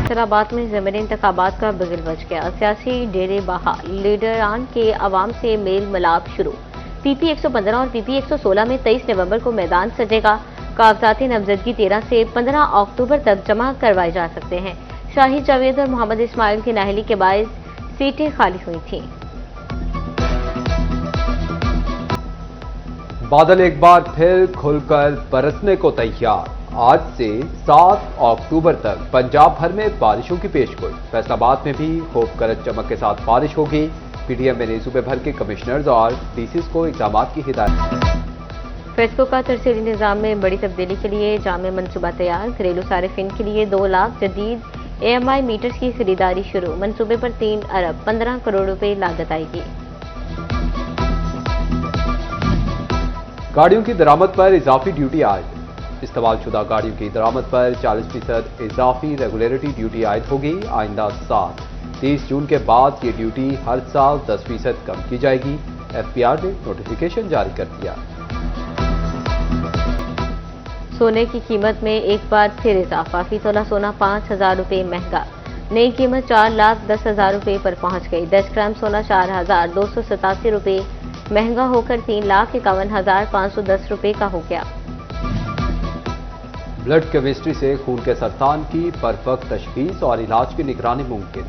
फैसलाबाद में ज़मीनी इंतखाबात का बिगुल बज गया। सियासी डेरे बहा, लीडरान के अवाम से मेल मिलाप शुरू। पीपी 115 और पीपी 116 में 23 नवंबर को मैदान सजेगा। कागजाती नामजदगी 13 से 15 अक्टूबर तक जमा करवाए जा सकते हैं। शाहिद जावेद और मोहम्मद इस्माइल की नाअहली के बायस सीटें खाली हुई थीं। बादल एक बार फिर खुलकर बरसने को तैयार। आज से 7 अक्टूबर तक पंजाब भर में बारिशों की पेशगोई। फैसलाबाद में भी खूब गरज चमक के साथ बारिश होगी। पीडीएम ने सूबे भर के कमिश्नर्स और डीसीज को इक़दाम की हिदायत। फेस्को का तरसीली निज़ाम में बड़ी तब्दीली के लिए जामे मनसूबा तैयार। घरेलू सारिफिन के लिए 2 लाख जदीद AMI मीटर्स की खरीदारी शुरू। मनसूबे पर 3 अरब 15 करोड़ रुपए लागत आएगी। गाड़ियों की दरामद पर इजाफी ड्यूटी आयद। इस्तेमालशुदा गाड़ियों की दरामद पर 40% इजाफी रेगुलेटरी ड्यूटी आयद होगी। आइंदा साल 30 जून के बाद ये ड्यूटी हर साल 10% कम की जाएगी। FPR ने नोटिफिकेशन जारी कर दिया। सोने की कीमत में एक बार फिर इजाफा। फी तोला सोना 5,000 रुपए महंगा। नई कीमत 4,10,000 रुपए पर पहुंच गई। 10 ग्राम सोना 4,287 रुपए महंगा होकर 3,51,510 रुपए का हो गया। ब्लड केमिस्ट्री से खून के सरतान की परफेक्ट तशखीस और इलाज की निगरानी मुमकिन।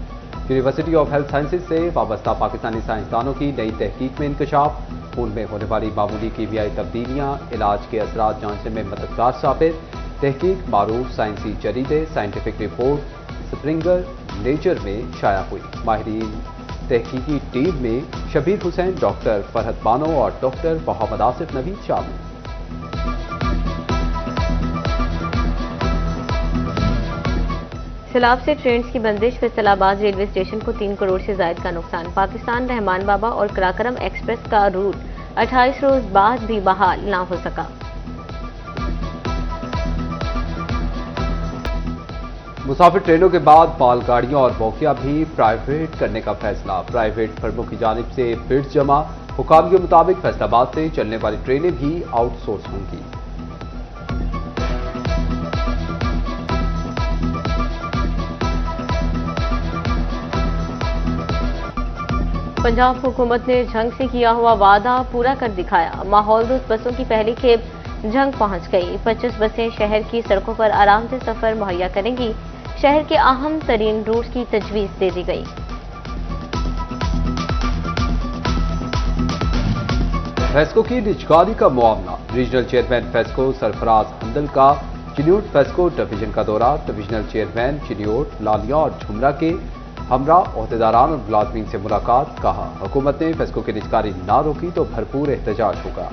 यूनिवर्सिटी ऑफ हेल्थ साइंसेज से वाबस्ता पाकिस्तानी साइंसदानों की नई तहकीक में इंकशाफ। खून में होने वाली मामूली कीमियाई तब्दीलियां इलाज के असरात जांचने में मददगार साबित। तहकीक मारूफ साइंसी जरीदे साइंटिफिक रिपोर्ट स्प्रिंगर नेचर में शाया हुई। माहिरीन तहकीकी टीम में शबीर हुसैन, डॉक्टर फरहत बानो और डॉक्टर मोहम्मद आसिफ नवीद शामिल। सैलाब से ट्रेन की बंदिश। फैसलाबाद रेलवे स्टेशन को 3 करोड़ से ज्यादा का नुकसान। पाकिस्तान रहमान बाबा और कराकरम एक्सप्रेस का रूट 28 रोज बाद भी बहाल ना हो सका। मुसाफिर ट्रेनों के बाद मालगाड़ियों और बोगियां भी प्राइवेट करने का फैसला। प्राइवेट फर्मों की जानिब से बिड्स जमा। हुकाम के मुताबिक फैसलाबाद से चलने वाली ट्रेनें भी आउटसोर्स होंगी। पंजाब हुकूमत ने जंग से किया हुआ वादा पूरा कर दिखाया। माहौल दोस्त बसों की पहली खेप जंग पहुंच गई। 25 बसें शहर की सड़कों पर आराम से सफर मुहैया करेंगी। शहर के अहम तरीन रूट की तजवीज दे दी गई। फेस्को की निजकारी का मामला। रीजनल चेयरमैन फेस्को सरफराज हंदल का चिन्योट फेस्को डिवीजन का दौरा। डिविजनल चेयरमैन चिन्योट, लालिया और झुमरा के हमरा ओहदेदारान और मुलाजमीन से मुलाकात। कहा, हुकूमत ने फेस्को की निजकारी ना रोकी तो भरपूर एहतजाज होगा।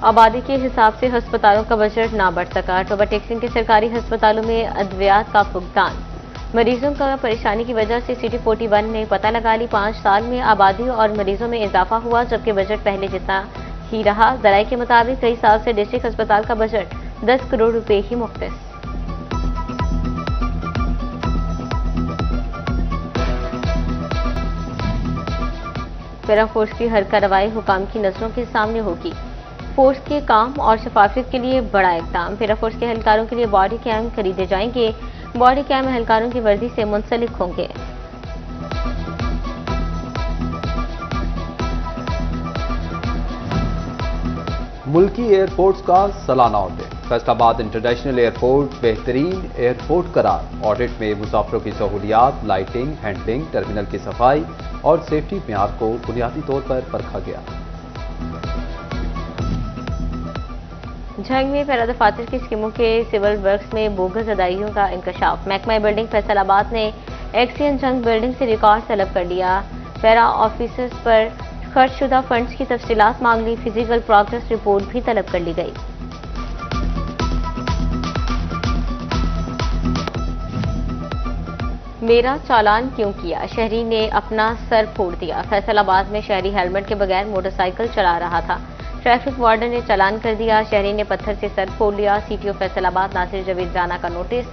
आबादी के हिसाब से अस्पतालों का बजट ना बढ़ सका। टोबा टेक्सिंग के सरकारी अस्पतालों में अद्वियात का फुकदान। मरीजों का परेशानी की वजह से सिटी 41 ने पता लगा ली। 5 साल में आबादी और मरीजों में इजाफा हुआ, जबकि बजट पहले जितना ही रहा। जराये के मुताबिक कई साल से डिस्ट्रिक्ट अस्पताल का बजट 10 करोड़ रुपए ही मुख्तस। पैरा फोर्स की हर कार्रवाई हुकाम की नजरों के सामने होगी। फोर्स के काम और शफाफियत के लिए बड़ा इक़दाम। पैरा फोर्स के एहलकारों के लिए बॉडी कैम खरीदे जाएंगे। बॉडी कैम एहलकारों की वर्दी से मुंसलिक होंगे। मुल्की एयरपोर्ट्स का सालाना ऑडिट। फैसलाबाद इंटरनेशनल एयरपोर्ट बेहतरीन एयरपोर्ट करार। ऑडिट में मुसाफिरों की सहूलियात, लाइटिंग, हैंडलिंग, टर्मिनल की सफाई और सेफ्टी मेयार को बुनियादी तौर पर परखा गया। झंग में पैरा दफातर की स्कीमों के सिविल वर्क्स में बोगस अदायगियों का इंकशाफ। महकमा बिल्डिंग फैसलाबाद ने एक्सियन जंग बिल्डिंग से रिकॉर्ड तलब कर लिया। पैरा ऑफिसर्स पर खर्चशुदा फंड्स की तफसीलात मांग ली। फिजिकल प्रोग्रेस रिपोर्ट भी तलब कर ली गई। मेरा चालान क्यों किया, शहरी ने अपना सर फोड़ दिया। फैसलाबाद में शहरी हेलमेट के बगैर मोटरसाइकिल चला रहा था। ट्रैफिक वार्डन ने चालान कर दिया। शहरी ने पत्थर से सर फोड़ लिया। सीटीओ फैसलाबाद नासिर जवेद राना का नोटिस।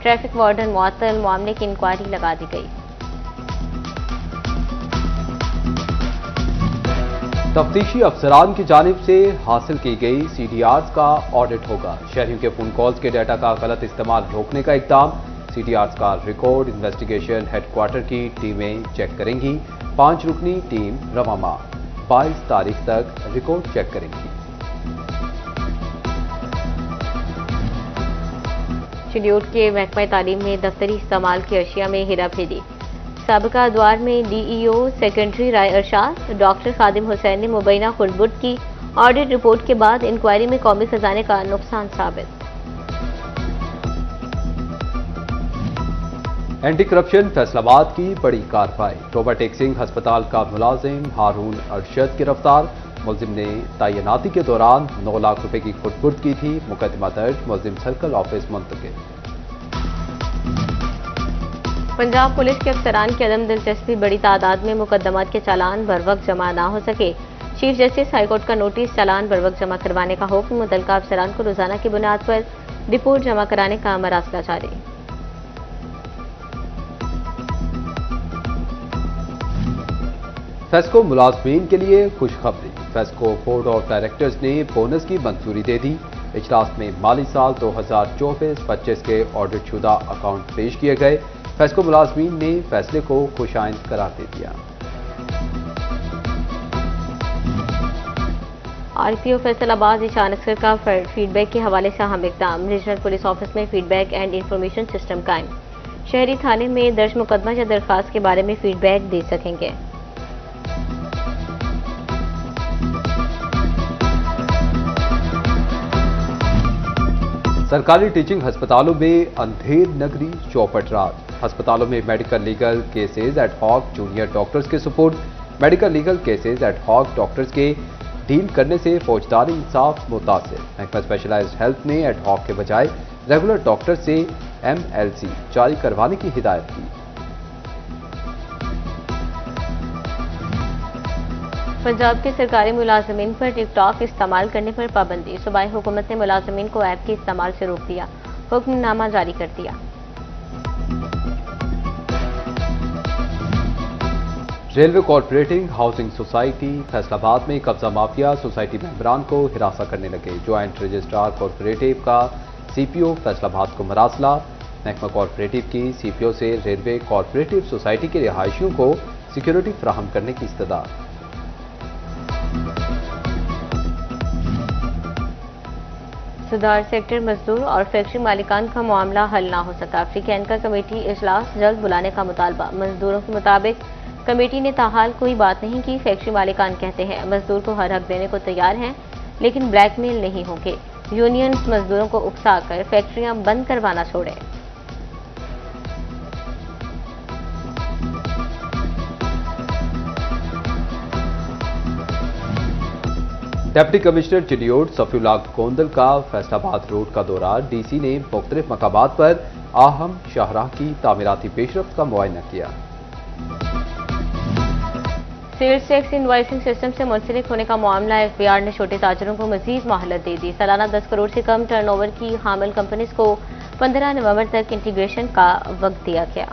ट्रैफिक वार्डन मुअत्तल। मामले की इंक्वायरी लगा दी गई। तफ्तीशी अफसरान की जानिब से हासिल की गई CDRs का ऑडिट होगा। शहरियों के फोन कॉल्स के डाटा का गलत इस्तेमाल रोकने का इक़दाम। CDRs का रिकॉर्ड इन्वेस्टिगेशन हेडक्वार्टर की टीमें चेक करेंगी। 5 रुकनी टीम रवा माह 22 तारीख तक रिकॉर्ड चेक करेंगी। शिड्यूल के महकमा तालीम में दफ्तरी इस्तेमाल की अशिया में हेराफेरी। साबिका द्वार में DEO सेक्रेटरी राय अरशाद, डॉक्टर खादिम हुसैन ने मुबैना खुर्दबुर्द की ऑडिट रिपोर्ट के बाद इंक्वायरी में कौमी खजाने का नुकसान साबित। एंटी करप्शन फैसलाबाद की बड़ी कार्रवाई। टोबा टेक्सिंग अस्पताल का मुलाजिम हारून अरशद गिरफ्तार। मुलजिम ने तैनाती के दौरान 9 लाख रुपए की खुर्दबुर्द की थी। मुकदमा दर्ज, मुलजिम सर्कल ऑफिस मुंतकिल। पंजाब पुलिस के अफसरान की अदम दिलचस्पी, बड़ी तादाद में मुकदमात के चालान बरवक्त जमा न हो सके। चीफ जस्टिस हाईकोर्ट का नोटिस, चालान बरवक्त जमा करवाने का हुक्म। मुतल्लिका अफसरान को रोजाना की बुनियाद पर रिपोर्ट जमा कराने का मरासला जारी। फेस्को मुलाजमीन के लिए खुशखबरी। फेस्को बोर्ड ऑफ डायरेक्टर्स ने बोनस की मंजूरी दे दी। इजलास में माली साल 2024-25 के ऑडिट शुदा अकाउंट पेश किए गए। फेस्को मुलाजमीन ने फैसले को खुशाइंद करार दे दिया। RPO फैसलाबाद ईशानक्सर का फीडबैक के हवाले से अहम इक़दाम। रीजनल पुलिस ऑफिस में फीडबैक एंड इंफॉर्मेशन सिस्टम कायम। शहरी थाने में दर्ज मुकदमा या दरख्वास्त के बारे में फीडबैक दे सकेंगे। सरकारी टीचिंग अस्पतालों में अंधेर नगरी चौपट रात। अस्पतालों में medical legal cases ad hoc junior doctors के सुपुर्द। Medical legal cases ad hoc doctors के डील करने से फौजदारी इंसाफ मुतासिर। महकमा स्पेशलाइज्ड हेल्थ ने एड हॉक के बजाय रेगुलर डॉक्टर से MLC जारी करवाने की हिदायत की। पंजाब के सरकारी मुलाजमीन पर टिकटॉक इस्तेमाल करने पर पाबंदी। सूबाई हुकूमत ने मुलाजमीन को ऐप के इस्तेमाल से रोक दिया, हुक्मनामा जारी कर दिया। रेलवे कॉर्पोरेटिंग हाउसिंग सोसाइटी फैसलाबाद में कब्जा माफिया सोसाइटी मेंबरान को हिरासा करने लगे। ज्वाइंट रजिस्ट्रार कॉर्पोरेटिव का CPO फैसलाबाद को मरासला। महकमा कॉर्पोरेटिव की CPO से रेलवे कॉर्पोरेटिव सोसाइटी के रिहायशियों को सिक्योरिटी फराहम करने की इस्तदा। सुधार सेक्टर मजदूर और फैक्ट्री मालिकान का मामला हल ना हो सका। फ्रीकैनका कमेटी इजलास जल्द बुलाने का मुतालबा। मजदूरों के मुताबिक कमेटी ने ताहाल कोई बात नहीं की। फैक्ट्री मालिकान कहते हैं मजदूर को हर हक देने को तैयार हैं, लेकिन ब्लैकमेल नहीं होंगे। यूनियंस मजदूरों को उकसाकर फैक्ट्रियां बंद करवाना छोड़े। डिप्टी कमिश्नर चिडियोट सफीउल्लाह गोंदल का फैसलाबाद रोड का दौरा। DC ने मुख्तलिफ मकामात पर आहम शाहराह की तामीराती पेशरफ्त का मुआयना किया। सेल्स टैक्स इनवॉइसिंग सिस्टम से मुंसलिक होने का मामला। FBR ने छोटे ताजरों को मजीद मोहलत दे दी। सालाना 10 करोड़ से कम टर्नओवर की हामिल कंपनीज को 15 नवंबर तक इंटीग्रेशन का वक्त दिया गया।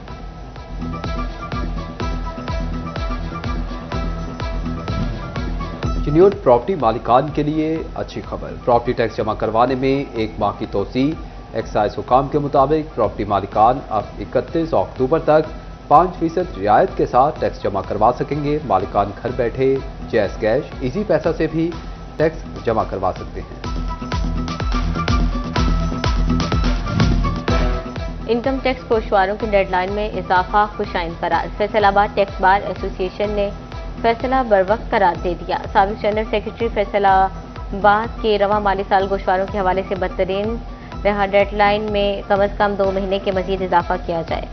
चिन्योट प्रॉपर्टी मालिकान के लिए अच्छी खबर। प्रॉपर्टी टैक्स जमा करवाने में 1 माह की तोसी। एक्साइज हुकाम के मुताबिक प्रॉपर्टी मालिकान अब 31 अक्टूबर तक 5% रियायत के साथ टैक्स जमा करवा सकेंगे। मालिकान घर बैठे जैस कैश इजी पैसा से भी टैक्स जमा करवा सकते हैं। इनकम टैक्स कोशवारों की डेडलाइन में इजाफा, खुशाइन करार। फैसलाबाद टैक्स बार एसोसिएशन ने फैसला बरवक्त करार दे दिया। साबिक जनरल सेक्रेटरी फैसलाबाद के रवा माली साल गोशवारों के हवाले से बदतरीन रहा, डेडलाइन में कम अज कम 2 महीने के मजीद इजाफा किया जाए।